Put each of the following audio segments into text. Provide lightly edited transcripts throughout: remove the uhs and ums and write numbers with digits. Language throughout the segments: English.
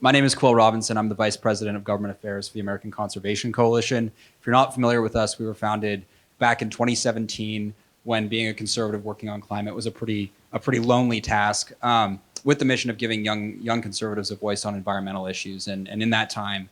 My name is Quill Robinson. I'm the Vice President of Government Affairs for the American Conservation Coalition. If you're not familiar with us, we were founded back in 2017 when being a conservative working on climate was a pretty lonely task, with the mission of giving young conservatives a voice on environmental issues. And in that time,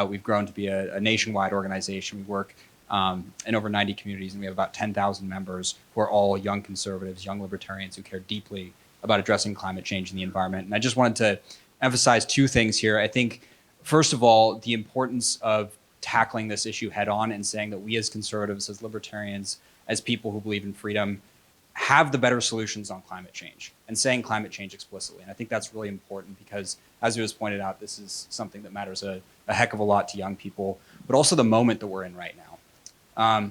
we've grown to be a nationwide organization. We work in over 90 communities, and we have about 10,000 members who are all young conservatives, young libertarians who care deeply about addressing climate change and the environment. And I just wanted to emphasize two things here. I think, first of all, the importance of tackling this issue head on and saying that we as conservatives, as libertarians, as people who believe in freedom, have the better solutions on climate change, and saying climate change explicitly. And I think that's really important because, as it was pointed out, this is something that matters a heck of a lot to young people, but also the moment that we're in right now.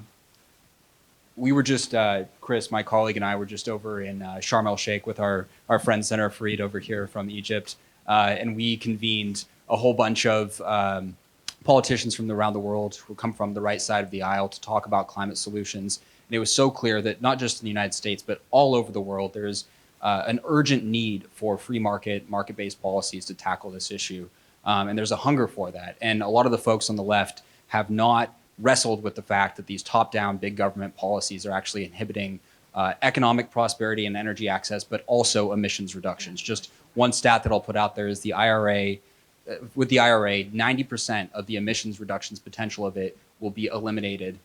We were just, Chris, my colleague, and I were just over in Sharm el-Sheikh with our friend Senator Fareed over here from Egypt, and we convened a whole bunch of politicians from around the world who come from the right side of the aisle to talk about climate solutions. And it was so clear that not just in the United States, but all over the world, there's an urgent need for free market-based policies to tackle this issue. And there's a hunger for that. And a lot of the folks on the left have not wrestled with the fact that these top-down big government policies are actually inhibiting economic prosperity and energy access, but also emissions reductions. Just one stat that I'll put out there is the IRA. With the IRA, 90% of the emissions reductions potential of it will be eliminated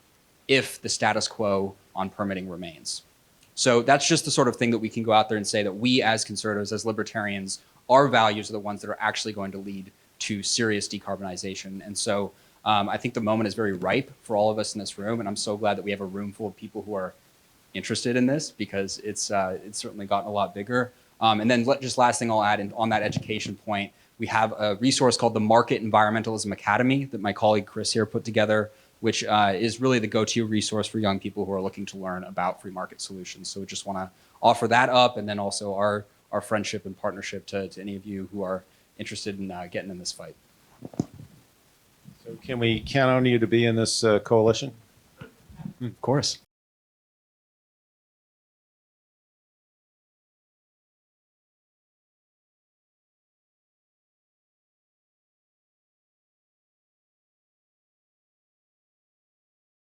if the status quo on permitting remains. So that's just the sort of thing that we can go out there and say that we as conservatives, as libertarians, our values are the ones that are actually going to lead to serious decarbonization. And so I think the moment is very ripe for all of us in this room, and I'm so glad that we have a room full of people who are interested in this, because it's certainly gotten a lot bigger. And then just last thing I'll add, on that education point, we have a resource called the Market Environmentalism Academy that my colleague Chris here put together, which is really the go-to resource for young people who are looking to learn about free market solutions. So we just want to offer that up, and then also our friendship and partnership to any of you who are interested in getting in this fight. So can we count on you to be in this coalition? Of course.